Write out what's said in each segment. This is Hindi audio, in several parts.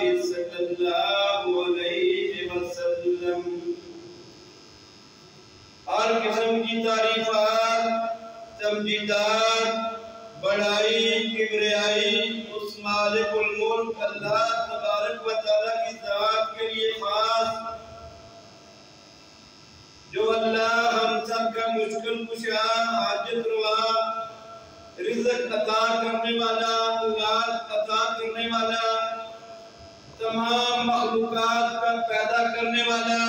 सल्लल्लाहु अलैहि वसल्लम। हर किस्म की तारीफात, तमजीदात, बड़ाई, किबरियाई उस मालिकुल मुल्क अल्लाह तबारक व तआला की ज़ात के लिए खास, जो अल्लाह हम सब का मुश्किल कुशा, हाजत रवा, रिज़्क़ अता करने वाला, औलाद अता करने वाला, तमाम मखलूकात का पैदा करने वाला,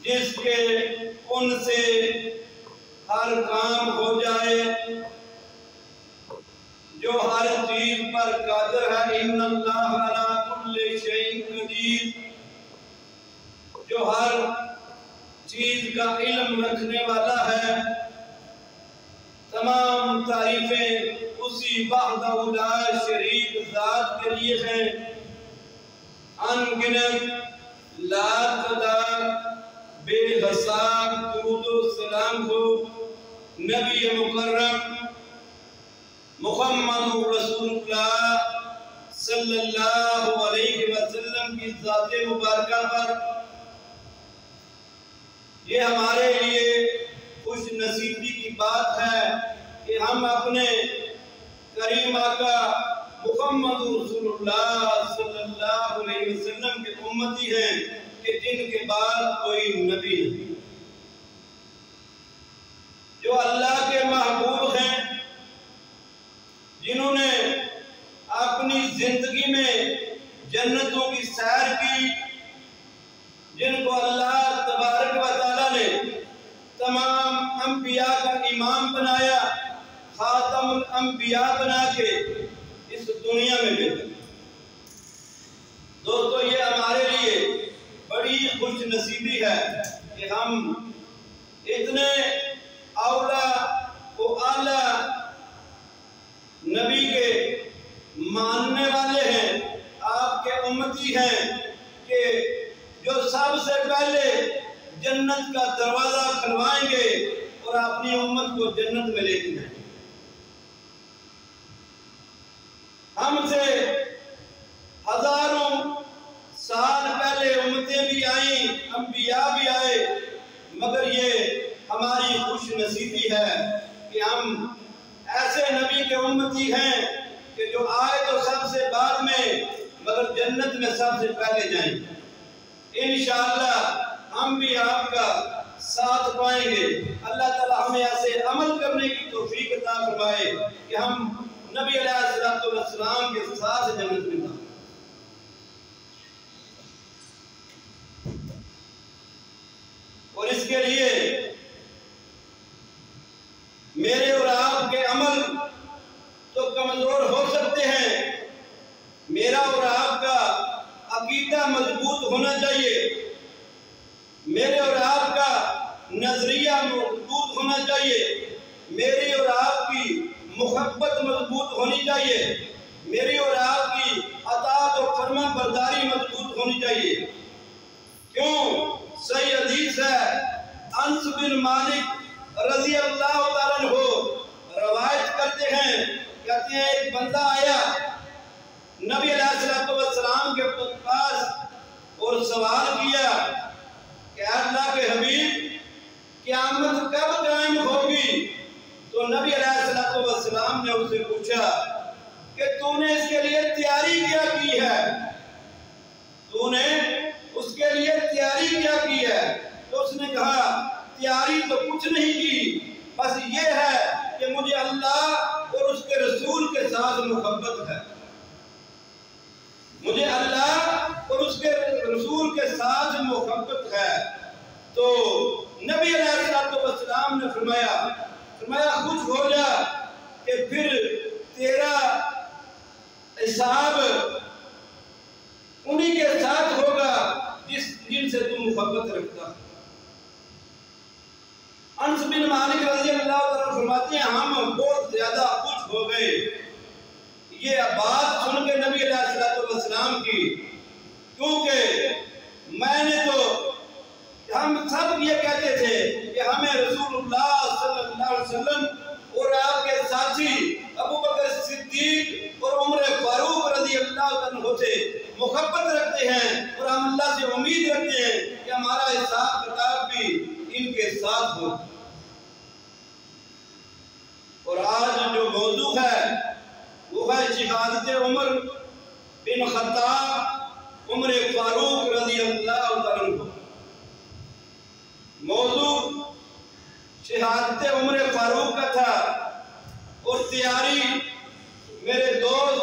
जिसके उनसे हर काम हो जाए, जो हर चीज पर कादिर है। इन्नल्लाह अला कुल्लि शैइन कदीर, जो हर चीज का इल्म रखने वाला है। तमाम तारीफें उसी वहदहु ला शरीक ज़ात के लिए हैं। अनगिनत लातादाद बेहिसाब दुरूद व सलाम हो नबी मुकर्रम मुहम्मद रसूलुल्लाह सल्लल्लाहु अलैहि वसल्लम की ज़ात मुबारका पर। ये हमारे लिए खुश नसीबी की बात है कि हम अपने करीम आका मुहम्मद रसूलुल्लाह सल्लल्लाहु अलैहि वसल्लम के उम्मती हैं कि जिनके बाद कोई नबी नहीं, जो अल्लाह के महबूब हैं, जिन्होंने अपनी जिंदगी में जन्नतों की सैर की, जिनको अल्लाह तबारक व तआला ने तमाम अंबिया का इमाम बनाया, खातमुल अंबिया बना के इस दुनिया में भेजा। दोस्तों, ये हमारे लिए बड़ी खुश नसीबी है कि हम इतने औला व आला नबी के मानने वाले हैं, आपके उम्मती हैं कि जो सबसे पहले जन्नत का दरवाजा खुलवाएंगे और अपनी उम्मत को जन्नत में लेके जाएंगे। हमसे हजारों साल पहले उम्मतें भी आई, अंबिया भी आए, मगर ये हमारी खुश नसीबी है कि हम ऐसे नबी के उम्मती हैं कि जो आए तो सबसे बाद में, मगर जन्नत में सबसे पहले जाएंगे। इंशाअल्लाह हम भी आपका साथ पाएंगे। अल्लाह ताला हमें ऐसे अमल करने की तौफीक अता फरमाए कि हम नबी अलैहिस्सलातु वस्सलाम के साथ जन्नत में जाएं। और इसके लिए मेरे और आपके अमल तो कमजोर हो सकते हैं, मेरा और आपका अकीदा मजबूत होना चाहिए, मेरे और आपका नजरिया मजबूत होना चाहिए, मेरी और आपकी मुहब्बत मजबूत होनी चाहिए, मेरी और आपकी अताअत और फर्मान बरदारी मजबूत होनी चाहिए। क्यों? सही हदीस है, अनस बिन मालिक रज़ी अल्लाह तआला अन्हु रवायत करते हैं, कहते हैं एक बंदा आया नबी अलैहिस्सलातु वस्सलाम के पास और सवाल किया कि अल्लाह के हबीब, क़यामत कब कायम होगी? तो नबी अलैहिस्सलातु वस्सलाम ने उससे पूछा कि तूने इसके लिए तैयारी क्या की है, तूने उसके लिए तैयारी क्या की है? तो उसने कहा तैयारी तो कुछ नहीं की, बस ये है कि मुझे अल्लाह और उसके रसूल के साथ मोहब्बत है, मुझे अल्लाह और उसके रसूल के साथ मोहब्बत है। तो नबी अलैहिस्सलातु वस्सलाम ने फरमाया खुश हो जा कि फिर तेरा हिसाब उन्हीं के साथ होगा जिनसे तुम मोहब्बत रखता है। अनस बिन मालिक रज़ी अल्लाह तआला फरमाते हैं हम बहुत ज्यादा खुश हो गए ये बात सुन के नबी अलैहिस्सलातु वस्सलाम की, क्योंकि मैंने तो हम सब ये कहते थे कि हमें रसूलुल्लाह सल्लल्लाहु अलैहि वसल्लम और आपके साथी अबू बकर सिद्दीक और उमर फारूक रज़ी करते हैं और हम अल्लाह से उम्मीद रखते हैं कि हमारा हिसाब किताब भी इनके साथ हो। और आज जो मौजू है वो है शहादत उमर बिन खत्ताब उमर फारूक रज़ी अल्लाह तआला अन्हु। मौजू शहादत उमर फारूक का था और तैयारी मेरे दोस्त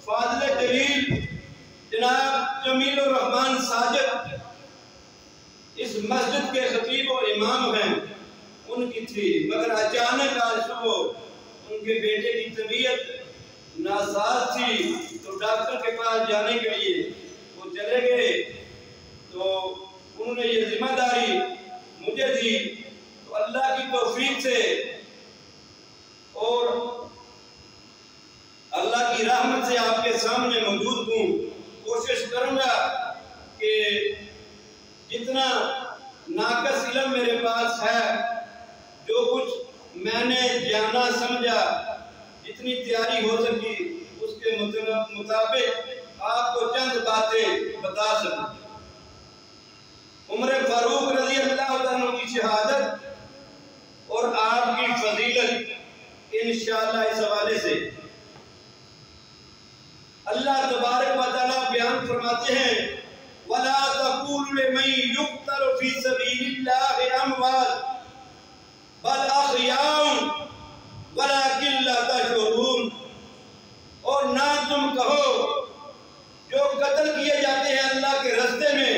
फाज़िल जलील जनाब जमील उर रहमान साजिद इस मस्जिद के खतीब और इमाम हैं उनकी थी, मगर अचानक आज सुबह उनके बेटे की तबीयत नासाज थी तो डॉक्टर के पास जाने के लिए वो चले गए। तो उन्होंने ये जिम्मेदारी मुझे दी, तो अल्लाह की तौफीक से और अल्लाह की रहमत से आपके सामने मौजूद हूँ। कोशिश करूँगा कि जितना नाकस इल्म मेरे पास है, जो कुछ मैंने जाना समझा, जितनी तैयारी हो सकी उसके मुताबिक आपको चंद बातें बता सकूं। उमर फारूक रज़ी अल्लाह तआला अन्हु की शहादत और आपकी फजीलत इंशाअल्लाह इस हवाले से अल्लाह तबारक व तआला बयान फरमाते हैं, वला तक़ूलू लिमन युक़तलु फ़ी सबीलिल्लाहि अमवात बल अहयाउन वलाकिन ला तशऊरून। और ना तुम कहो जो कत्ल किए जाते हैं अल्लाह के रास्ते में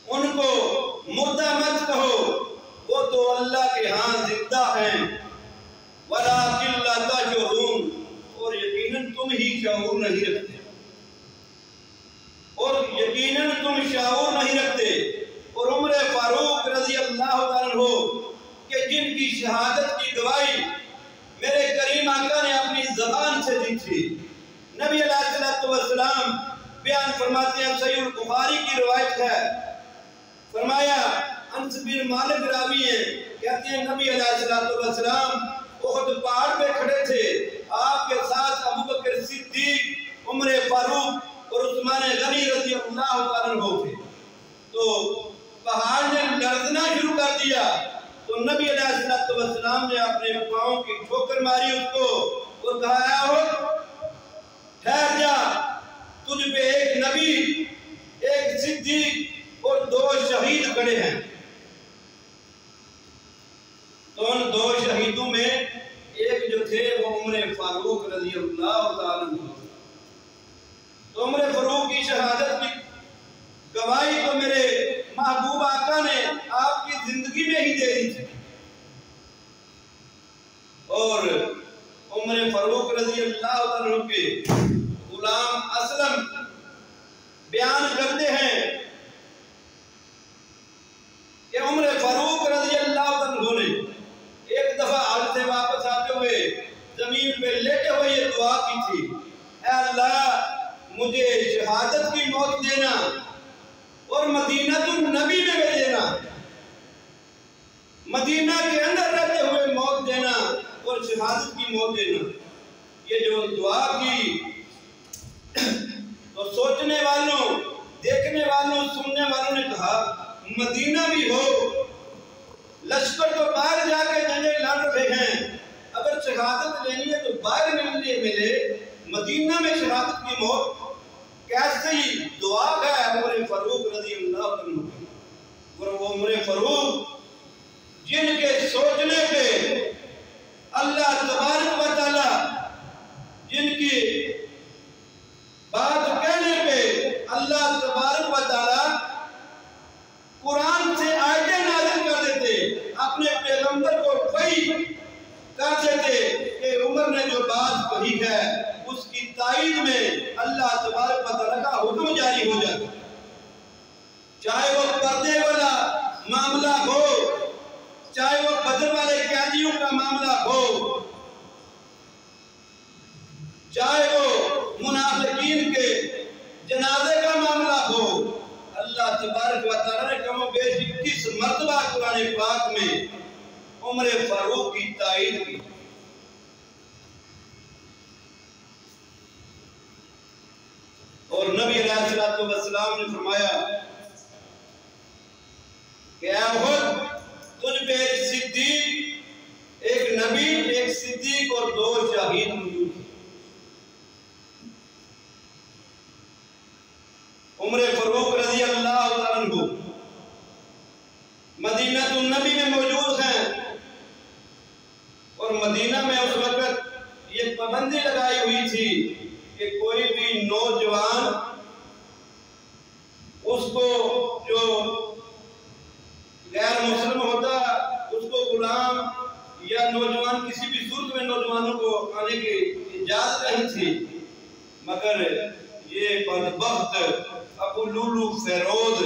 उनको मुर्दा मत कहो, वो तो अल्लाह के हाथ जिंदा हैं। वलाकिन ला तशऊरून, और यकीनन तुम ही शऊर नहीं रखते, और यकीनन तुम शऊर नहीं रखते। और उमर फारूक रज़ी अल्लाह तआला अन्हु के जिनकी शहादत की गवाही मेरे करीम आका ने अपनी ज़बान से दी थी। नबी अलैहिस्सलाम बयान फरमाते हैं, सहीह बुखारी की रिवायत है, फरमाया अनस बिन मालिक रावी हैं, कहते हैं नबी अलैहिस्सलाम उहद पहाड़ पे खड़े थे, आपके साथ अबू बकर सिद्दीक, उमर फारूक और उस्मान गनी रज़ी अल्लाह तआला अन्हु थे। तो पहाड़ ने लरजना शुरू कर दिया, तो नबी अलैहिस्सलाम ने अपने पांव की ठोकर मारी उसको और कहा, हो ठहर जा, तुझ पे एक नबी, एक सिद्दीक और दो शहीद खड़े हैं। तो उन दो शहीदों में एक जो थे वो उमर फारूक रज़ी अल्लाह तआला अन्हु। तो उमर फारूक की शहादत की गवाही तो मेरे महबूब आका ने आपकी जिंदगी में ही दे दी थी। और उमर फारूक रज़ी अल्लाह तआला अन्हु के गुलाम असलम बयान करते हैं कि उमर फारूक रज़ी अल्लाह तआला अन्हु ने एक दफा हज से वापस आते हुए जमीन पे लेटे हुए ये दुआ की थी, ऐ अल्लाह मुझे शहादत की मौत देना और मदीना तुम नबी में भेज देना, मदीना के अंदर रहते हुए मौत देना और शहादत की मौत देना। ये जो दुआ की तो सोचने वालों, देखने वालों, सुनने वालों ने कहा मदीना भी हो, लश्कर तो बाहर जाके जंगे लड़ रहे हैं, अगर शहादत लेनी है तो बाहर मिले, मदीना में शहादत की मौत कैसी दुआ है उमर फारूक रज़ी अल्लाह तआला अन्हु। और वो उमर फारूक जिनके सोचने पे अल्लाह तबारक व तआला, जिनकी बात कहने पे अल्लाह तबारक व तआला कुरान से आयतें नाज़िल कर देते, अपने पैगंबर को वही कर देते कि उमर ने जो बात कही है उसकी ताईद में अल्लाह तबारक व तआला का हुक्म जारी हो जाता। चाहे वो पर्दे वाला मामला हो, चाहे वो बदर वाले कैदियों का मामला हो, चाहे वो मुनाफिकीन के जनाजे का मामला हो, अल्लाह तबारक व तआला ने कम बेश 21 मरतबा कुरान पाक में उमर फारूक की ताईद की। और नबी अलैहिस्सलाम ने फरमाया कि अहद तुझ पे एक सिद्दीक, एक नबी, एक सिद्दीक और 2 शहीद मौजूद थे। उमर फारूक रजी अल्लाह तआला अन्हु मदीना नबी में मौजूद हैं और मदीना में उस वक्त ये पाबंदी लगाई हुई थी कि कोई भी नौजवान उसको जो गैर मुस्लिम होता उसको गुलाम या नौजवान किसी भी सूरत में नौजवानों को आने की इजाजत नहीं थी, मगर ये बदबख्त अबू लुलू फेरोज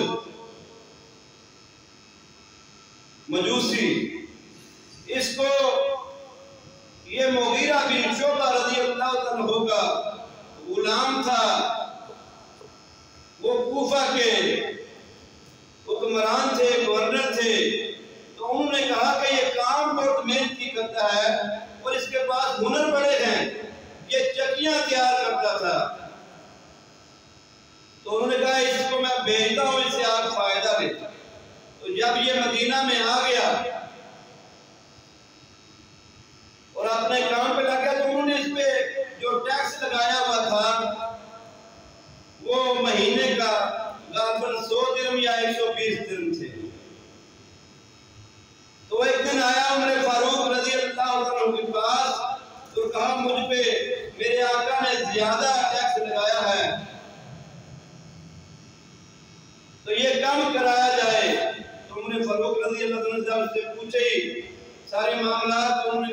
मजूसी, इसको ये मुगीरा बिन शुअबा रज़ी अल्लाह अन्हु का गुलाम था। वो कूफा के हुक्मरान थे, गवर्नर थे। तो उन्होंने कहा कि ये काम बहुत मेहनती करता है और इसके पास हुनर बड़े हैं, ये चक्कियां तैयार करता था। तो उन्होंने कहा इसको मैं भेजता हूँ, इससे आप फायदा लें। तो जब ये मदीना में आ गया और अपने काम पे लग गया तो उन्होंने इस पे जो टैक्स लगाया हुआ था वो महीने का गालिबन 100 दिरहम या 120 दिरहम थे। तो एक दिन आया उमर फारूक रजी अल्लाह अन्हु के पास तो कहा मुझ पे मेरे आका ने ज्यादा टैक्स लगाया है, तो ये कम कराया जाए। तो उमर फारूक रजी अल्लाह अन्हु से पूछे सारे मामला, तो उन्होंने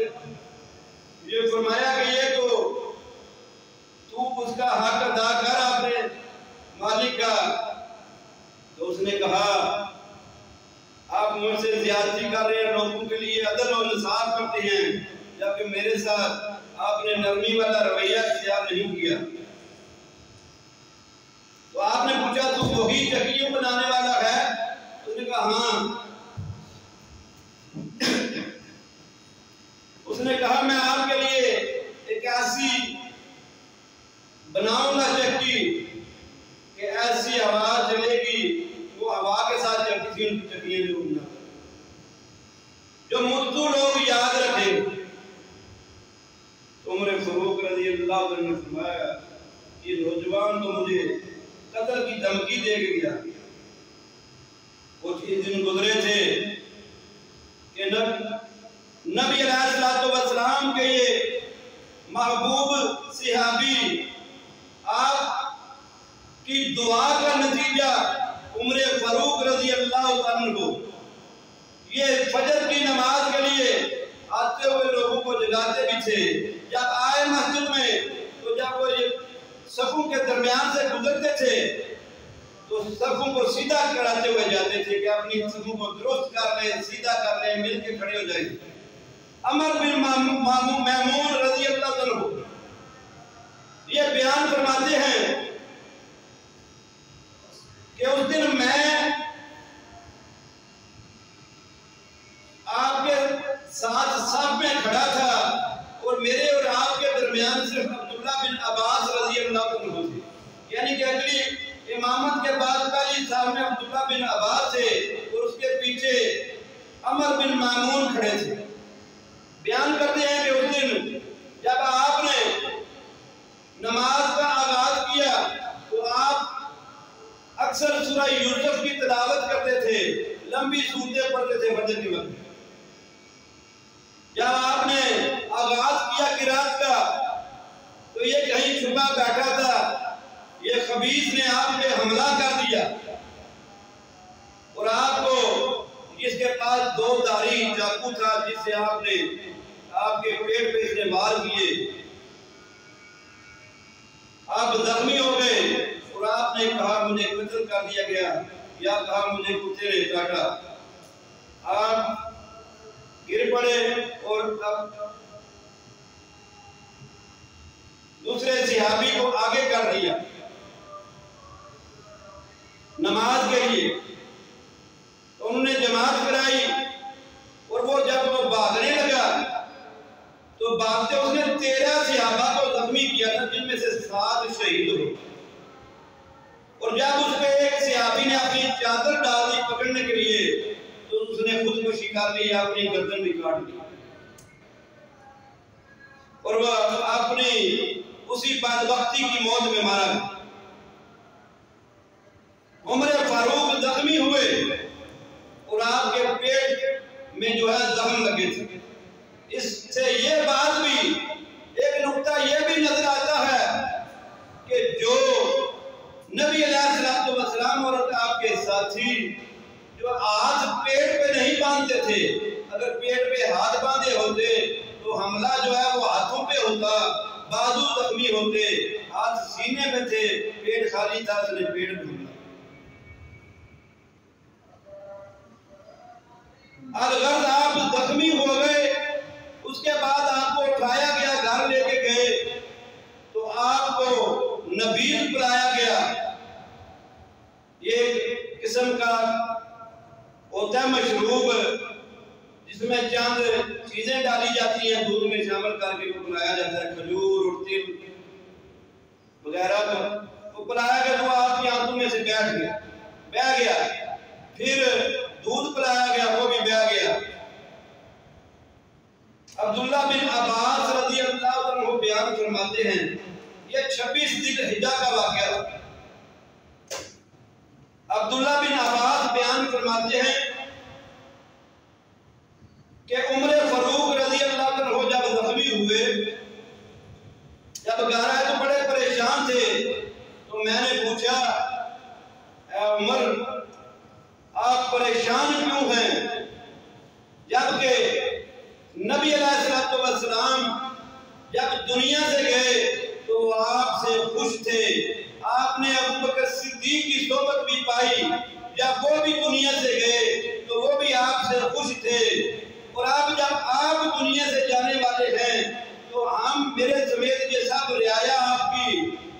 ये फरमाया कि ये तो तू उसका हक अदा कर अपने मालिक का। तो उसने कहा आप मुझसे ज्यादती कर रहे हैं, लोगों के लिए अदल और इंसाफ करते हैं, जबकि मेरे साथ आपने नरमी वाला रवैया इख्तियार नहीं किया। तो आपने पूछा तू वही चक्कियों बनाने वाला है? उसने कहा हाँ। उसने कहा मैं आपके लिए एक ऐसी बनाऊंगा चक्की कि ऐसी आवाज चलेगी, वो हवा के साथ चलती थी, चक्कियां जरूर जो मुद्दू लोग याद रखेंगे। तो उमर फारूक रज़ी अल्लाह अन्हु ने फरमाया ये नौजवान तो मुझे कत्ल की धमकी दे के गया। कुछ दिन गुजरे थे कि नबी अलैहिस्सलाम के ये महबूब सहाबी आप की दुआ का नतीजा उमर फारूक रज़ी अल्लाह अन्हु ये फजर की नमाज के लिए आते हुए लोगों को जगाते भी थे। जब आए मस्जिद में तो जब वो ये सफों के दरमियान से गुजरते थे तो सफों को सीधा कराते हुए जाते थे कि अपनी सफों को दुरुस्त कर ले, सीधा कर ले, मिल के खड़े हो जाए। अमर बिन मैमून रज़ी अल्लाह अन्हु ये बयान फरमाते हैं कि उस दिन मैं आपके साथ साफ में खड़ा था और मेरे और आपके दरमियान सिर्फ अब्दुल्ला बिन अब्बास रज़ी अल्लाह अन्हु थे, यानी कि अगली इमामत के बाद पहली साहब में अब्दुल्ला बिन अब्बास थे और उसके पीछे अमर बिन मामून खड़े थे। बयान करते हैं कि उस दिन जब आपने नमाज का आगाज किया तो आप अक्सर सूरह यूसुफ की तिलावत करते थे, लंबी सूरतें पढ़ते थे फजर के वक्त। जब आपने आगाज किया किरात का तो ये कहीं छुपा बैठा था, ये खबीस ने आप पे हमला कर दिया और आपको जिसके पास 2 धारी चाकू था जिससे आपने आपके पेट पे इसने वार किए, आप जख्मी हो गए और आपने कहा मुझे कत्ल कर दिया गया या कहा मुझे कुत्ते ने काटा। आप गिर पड़े और दूसरे सहाबी को आगे कर दिया नमाज के लिए। तो उन्होंने जमात कराई और वो जब वो भागने लगा तो भागते उसने 13 सहाबा को जख्मी किया था, जिनमें से 7 शहीद हुए। और जब उस पे एक सहाबी ने अपनी चादर डाल दी पकड़ने के लिए तो उसने खुदकुशी कर ली, अपनी गर्दन भी काट ली और वह अपनी उसी बदबख्ती की मौत में मारा गया। उमर फारूक जख्मी हुए और आपके पेट में जो है जख्म लगे थे। इससे ये बात भी एक नुक्ता ये भी नजर आता है कि जो नबी अलैहिस्सलाम और आपके साथी जो हाथ पेट पे नहीं बांधते थे, अगर पेट पे हाथ बांधे होते तो हमला जो है वो हाथों पे होता, बाजू जख्मी होते, हाथ सीने पे थे, पेट खाली था, उसने पेट में हमला। अलगर्ज आप जख्मी हो गए, उसके बाद आपको उठाया गया, घर लेके गए तो आपको नबीज पिलाया गया। ये किस्म का होता है मशरूब जिसमें चंद चीजें डाली जाती हैं, दूध में शामिल करके वो पिलाया जाता है, खजूर और तिल वगैरह वो पिलाया गया। तो आपकी आंखों में से बह गया, फिर दूध पिलाया गया, वो भी बह गया। अब्दुल्ला बिन अब्बास रज़ी अल्लाह अन्हु बयान फरमाते हैं, ये 26 जिलहिज्जा का वाक़या था। अब्दुल्ला बिन अब्बास बयान फरमाते हैं कि उमर फारूक रज़ी अल्लाह अन्हु जब जख्मी हुए, जब घर आए तो बड़े परेशान थे। तो मैंने पूछा, उमर आप परेशान क्यों हैं? जबकि नबी अलैहिस्सलाम जब दुनिया से गए तो आपसे खुश थे, आपने अबू बकर सिद्दीक की सोबत भी पाई, जब वो भी दुनिया से गए तो वो भी आपसे खुश थे। और अब जब आप दुनिया से जाने वाले हैं तो हम मेरे समेत ये सब रियाया आपकी,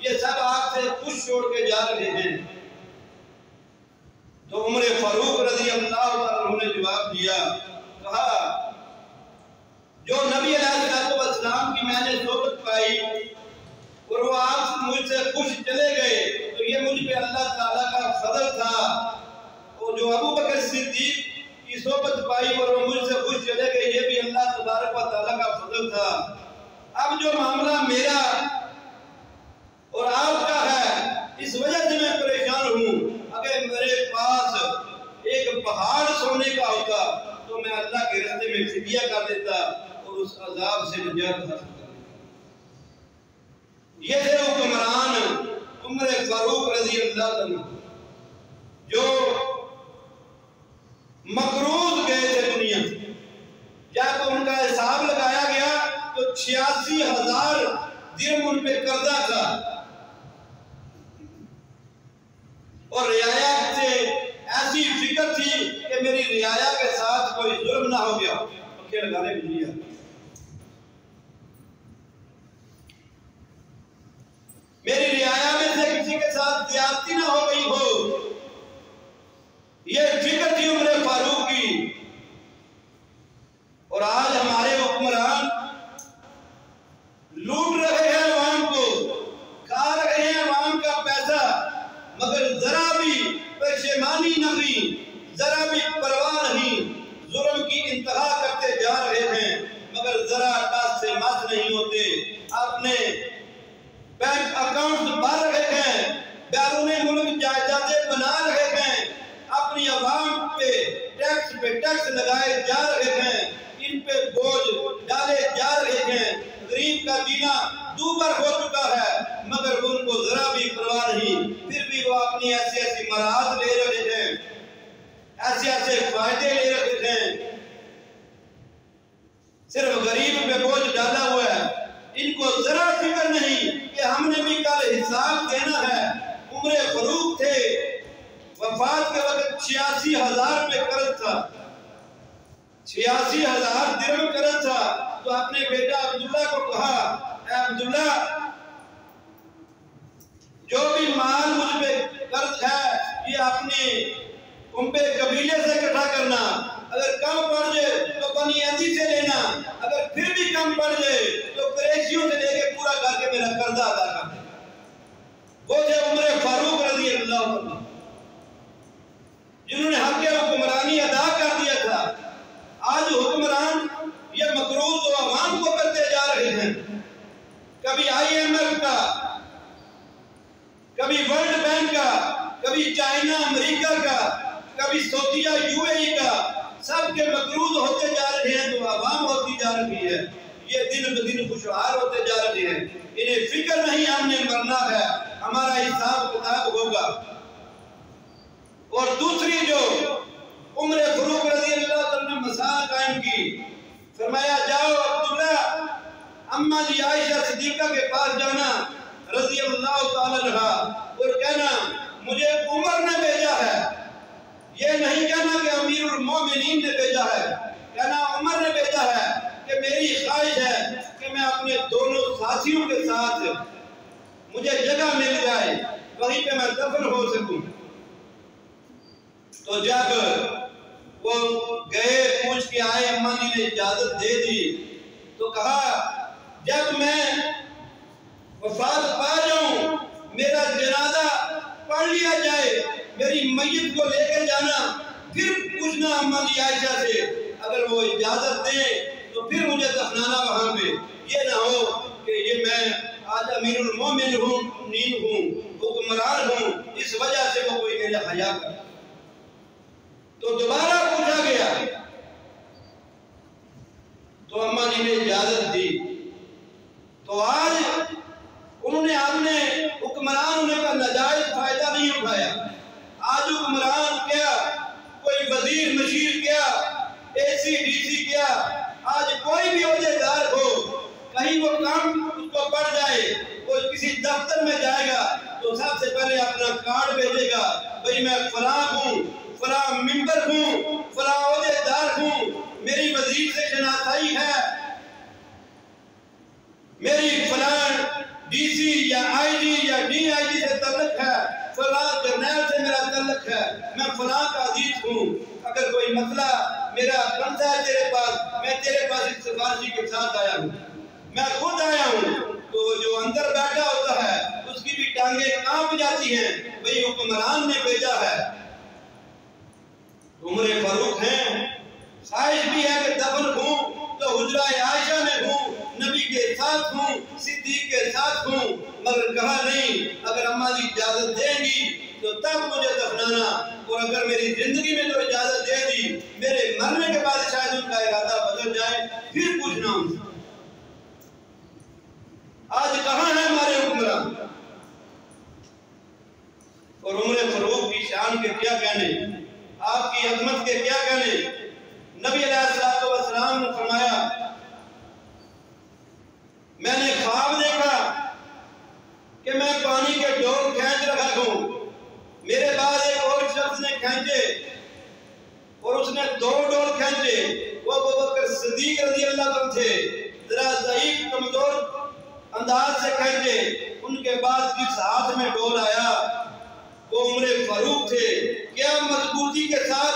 ये सब आपसे खुश छोड़ के जा रहे हैं। तो उमर फारूक रज़ी अल्लाह अन्हु ने जवाब दिया, कहा जो नबी अलैहिस्सलाम की मैंने सोबत पाई और वो आप मुझसे खुश चले गए तो ये मुझ पे अल्लाह ताला का फजल था। और जो अबू बकर सिद्दीक की सोबत पाई और वो मुझसे खुश चले गए, ये भी अल्लाह तबारक व तआला का फजल था। अब जो मामला मेरा और आपका है, इस वजह से मैं परेशान हूँ। अगर मेरे पास एक पहाड़ सोने का होता तो मैं अल्लाह के रास्ते में फिदिया कर देता और उस अजाब से निजात हासिल कर लेता। ये थे हुक्मरान उमर फारूक रज़ी अल्लाह अन्हु जो मकरूज गए थे दुनिया से। जब उनका हिसाब लगाया गया तो 86,000 दिरहम उन पे कर्जा था और रियाया से ऐसी फिक्र थी कि मेरी रियाया के साथ कोई जुल्म ना हो गया। पक्के लगाने भी दिया। मेरी रियाया में से किसी के साथ ज्यादती ना हो गई हो, ये फिक्र थी उमर फारूक की। और आज हमारे हुक्मरान लूट रहे हैं अवाम को, खा रहे हैं अवाम का पैसा, मगर जरा भी परेशानी नहीं, जरा भी परवाह नहीं, जुल्म की इंतहा करते जा रहे हैं, मगर जरा टस से मत नहीं होते। अपने बैंक अकाउंट भर रहे हैं, बैरूने मुल्क जायदादें बना रहे हैं, अपनी अवाम पे टैक्स लगाए जा रहे हैं, इन पे बोझ डाले जा रहे हैं। गरीब का जीना दूभर हो चुका है, मगर उनको जरा भी परवाह नहीं। फिर भी वो अपनी ऐसी मराहत ले रहे हैं, ऐसे फायदे ले रहे हैं, सिर्फ गरीब पे बोझ डाला हुआ है। इनको जरा फिक्र नहीं कि हमने भी कल हिसाब देना है। उमर फारूक थे, वफात के वक्त 86,000 पे कर्ज था, 86,000 दिरहम कर्ज था। तो अपने बेटा अब्दुल्ला को कहा, अब्दुल्ला जो भी माल मुझ पे कर्ज है ये अपने उम्बे कबीले से इकट्ठा करना, अगर कम पड़ जाए तो बनी अदी से लेना, अगर फिर भी कम पड़ जाए तो कुरैशियों से लेके पूरा करके मेरा कर्जा अदा कर देना। वो थे उमर फारूक रज़ी अल्लाह अल्लाह अन्हु, जिन्होंने हक हुक्मरानी अदा कर दिया था, आज हुक्मरान ये मकरूज तो आवाम को करते जा रहे हैं। कभी IMF का, कभी वर्ल्ड बैंक का, कभी चाइना अमेरिका का, कभी सऊदीया UAE का, सबके मकरूज होते जा रहे हैं तो आवाम होती जा रही है। ये दिन ब दिन खुशहाल होते जा रहे हैं। इन्हें फिक्र नहीं हमने मरना है, हमारा हिसाब किताब होगा। और दूसरी जो उमर फारूक रज़ी अल्लाह तआला ने मिसाल कायम की, फरमाया जाओ अब्दुल्ला अम्मा जी आयशा सिद्दीका के पास जाना रज़ी अल्लाह तआला अन्हा और कहना मुझे उमर ने भेजा है। ये नहीं कहना कि अमीरुल मोमिनीन ने भेजा है, कहना उमर ने भेजा है कि मेरी ख्वाहिश है कि मैं अपने दोनों साथियों के साथ मुझे जगह मिल जाए, वहीं पे मैं दफन हो सकूं। तो जब वो गए, पूछ के आए, अम्मा जी ने इजाजत दे दी, तो कहा जब मैं वफात पा जाऊं, मेरा जनाजा पढ़ लिया जाए, मेरी मैयत को लेकर जाना, फिर पूछना अम्मा जी आयशा से, अगर वो इजाजत दे तो फिर मुझे दफनाना वहां पे। ये ना हो कि ये मैं आज अमीरुल मोमिन हूँ, हुक्मरान हूँ, इस वजह से वो कोई मेरा हया करे। तो दोबारा पूछा गया तो अम्मा जी ने इजाजत दी। तो आज उन्होंने आपने हुक्मरान होने का नाजायज फायदा नहीं उठाया। आज हुक्मरान क्या, कोई वजीर मशीर क्या, AC DC क्या, आज कोई भी ओहदेदार हो, कहीं वो काम उसको पड़ जाए, वो किसी दफ्तर में जाएगा तो सबसे पहले अपना कार्ड भेजेगा, भाई मैं फलां हूँ, फलां मिंबर हूँ, फलां ओहदेदार हूँ, मेरी वजीर से शनाख्ताई है, मेरी फलां DC या IG या DIG से तल्लुक है, फलां जर्नैल से मेरा तल्लुक है, मैं फलां का अजीज हूँ, अगर कोई मसला मेरा कंसा है तेरे पास, मैं तेरे पास इस सिफारिशी के साथ आया हूँ, मैं खुद आया हूँ, तो जो अंदर बैठा होता है उसकी भी टांगे कांप जाती हैं, भाई हुक्मरान ने भेजा है। उमर फारूक हैं, ख्वाहिश भी है कि दफन हूँ तो हुजरा आयशा में हूँ, नबी के साथ हूँ, सिद्दीक के साथ हूँ, मगर कहा नहीं, अगर अम्मा जी इजाजत देंगी तो तब मुझे दफनाना, और अगर मेरी जिंदगी में तो इजाजत दे दी, मेरे मरने के बाद शायद उनका इरादा बदल जाए, फिर पूछना उनसे। आज कहाँ है हमारे हुक्मरान? और उमर फारूक की शान के क्या कहने, आपकी अजमत के क्या कहने। नबी अलैहिस्सलाम ने फरमाया, मैंने ख्वाब देखा कि मैं पानी के डोल खींच रहा हूं, मेरे बाद एक और शख्स ने खींचे और उसने 2 डोल खींचे, वो अबू बकर सिद्दीक रज़ी अल्लाह अन्हु थे, जरा ज़ईफ कमजोर अंदाज से खींचे, उनके बाद जिस हाथ में डोल आया वो उमर फारूक थे। क्या मजबूती के साथ,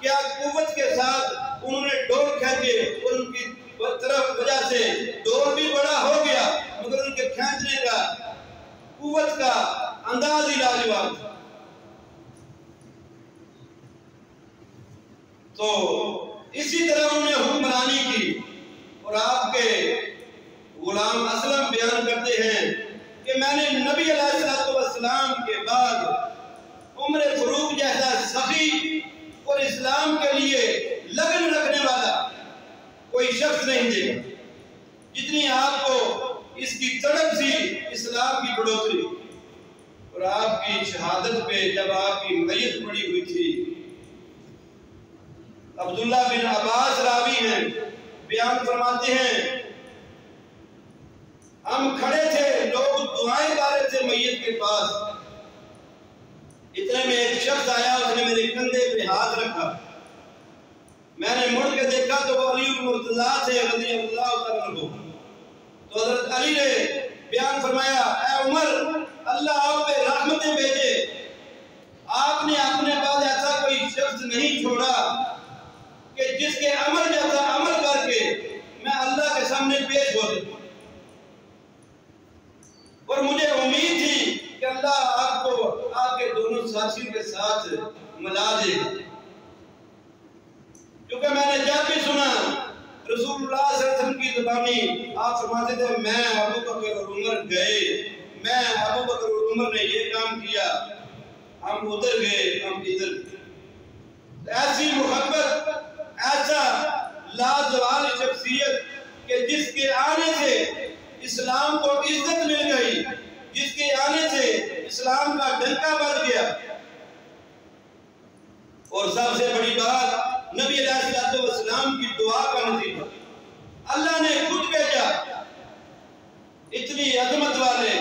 क्या कुव्वत के साथ उन्होंने डोल खींचे, और उनकी तरफ वजह से डोल भी बड़ा हो गया, मगर उनके खींचने का कुव्वत का अंदाज ही लाजवाब था। तो इसी तरह उन्होंने हुक्मरानी की। और आपके गुलाम असलम बयान करते हैं कि मैंने नबी अलैहिस्सलाम के बाद उमर फारूक जैसा सखी और इस्लाम के लिए लगन रखने वाला कोई शख्स नहीं देखा, जितनी आपको इसकी तड़प थी इस्लाम की बढ़ोतरी। और आपकी शहादत पे जब आपकी मैयत पड़ी हुई थी, अब्दुल्ला बिन अब्बास रावी हैं, बयान फरमाते हैं, हम खड़े थे, लोग दुआएं गा रहे थे मैयत के पास, इतने में एक शख्स आया, उसने मेरे कंधे पे हाथ रखा, मैंने मुड़ के देखा तो वो अली मुर्तज़ा थे रज़ी अल्लाह तआला अन्हु। तो हज़रत अली ने बयान फरमाया, ऐ उमर, अल्लाह आप पे रहमतें भेजे, आपने अपने बाद ऐसा कोई शख्स नहीं छोड़ा कि जिसके अमल जैसा अमल करके मैं अल्लाह के सामने पेश हो सकूं। और मुझे उम्मीद थी कि अल्लाह आपको आपके दोनों साथियों के साथ मिला देगा। क्योंकि मैंने जब भी सुना रसूलुल्लाह सल्लल्लाहु अलैहि वसल्लम की ज़ुबानी, आप फरमाते थे मैं अबू बकर और उमर गए, मैं अबू बकर और उमर ने ये काम किया, हम उधर गए, हम इधर गए। ऐसी मोहब्बत, ऐसा लाजवाब शख्सियत कि जिसके आने से इस्लाम को इज्जत मिल गई, जिसके आने से इस्लाम का डंका बज गया। और सबसे बड़ी बात, नबी अलैहिस्सलाम की दुआ का नतीजा अल्लाह ने खुद भेजा। इतनी अजमत वाले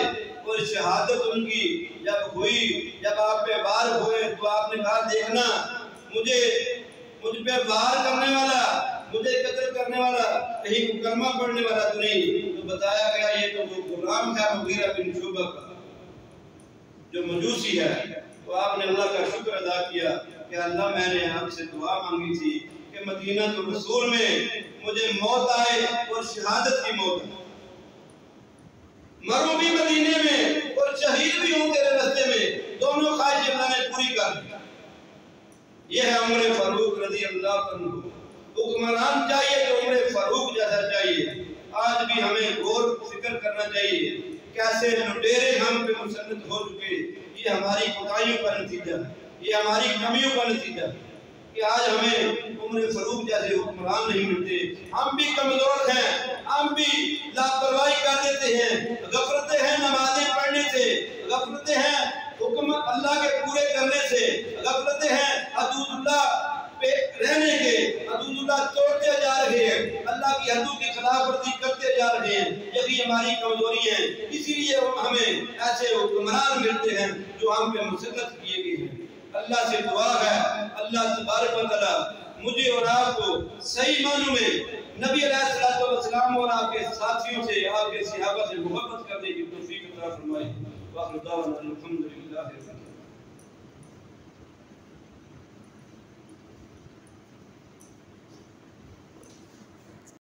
और शहादत उनकी जब हुई, जब आप पे वार हुए तो आपने कहा देखना मुझ पे वार करने वाला, मुझे कत्ल करने वाला कहीं कलमा पढ़ने वाला तो नहीं। तो बताया गया ये तो वो गुलाम है मुगीरा बिन शुबा का, जो मजूसी है। तो आपने अल्लाह का शुक्र अदा किया कि अल्लाह मैंने आपसे दुआ मांगी थी कि मदीना तो रसूल में मुझे मौत आए और शहादत की मौत आए, मरूं भी मदीने में और शहीद भी हूं तेरे रास्ते में, दोनों ख्वाहिश अल्लाह ने पूरी कर दी। ये है उमर फारूक रज़ी अल्लाह अन्हु। हुक्मरान चाहिए तो उमर फारूक जैसा चाहिए। आज भी हमें गौर फिक्र करना चाहिए कैसे लुटेरे हम पे मुसल्लत हो चुके। ये हमारी कोताहियों का नतीजा है, ये हमारी कमियों का नतीजा है कि आज हमें उमर फारूक जैसे हुक्मरान नहीं मिलते। हम भी कमजोर हैं, हम भी लापरवाही कर देते हैं, गफलतें हैं नमाजें पढ़ने से, गफलतें हैं हुक्म अल्लाह के पूरे करने से, गफलतें हैं हदूदुल्लाह पे रहने के, हदूदुल्लाह तोड़ते जा रहे हैं, अल्लाह की हदों की खिलाफवर्जी करते जा रहे हैं। यही हमारी कमजोरी है, इसीलिए हमें ऐसे हुक्मरान मिलते हैं जो हम पे मुसल्लत किए गए हैं। अल्लाह से दुआ है अल्लाह तबारक व तआला मुझे और आपको सही मानों में नबी अलैहिस्सलाम और आपके साथियों से, आपके सहाबा से मोहब्बत करने की तौफीक अता फरमाए। वाखिर दावाना अल्हम्दुलिल्लाह।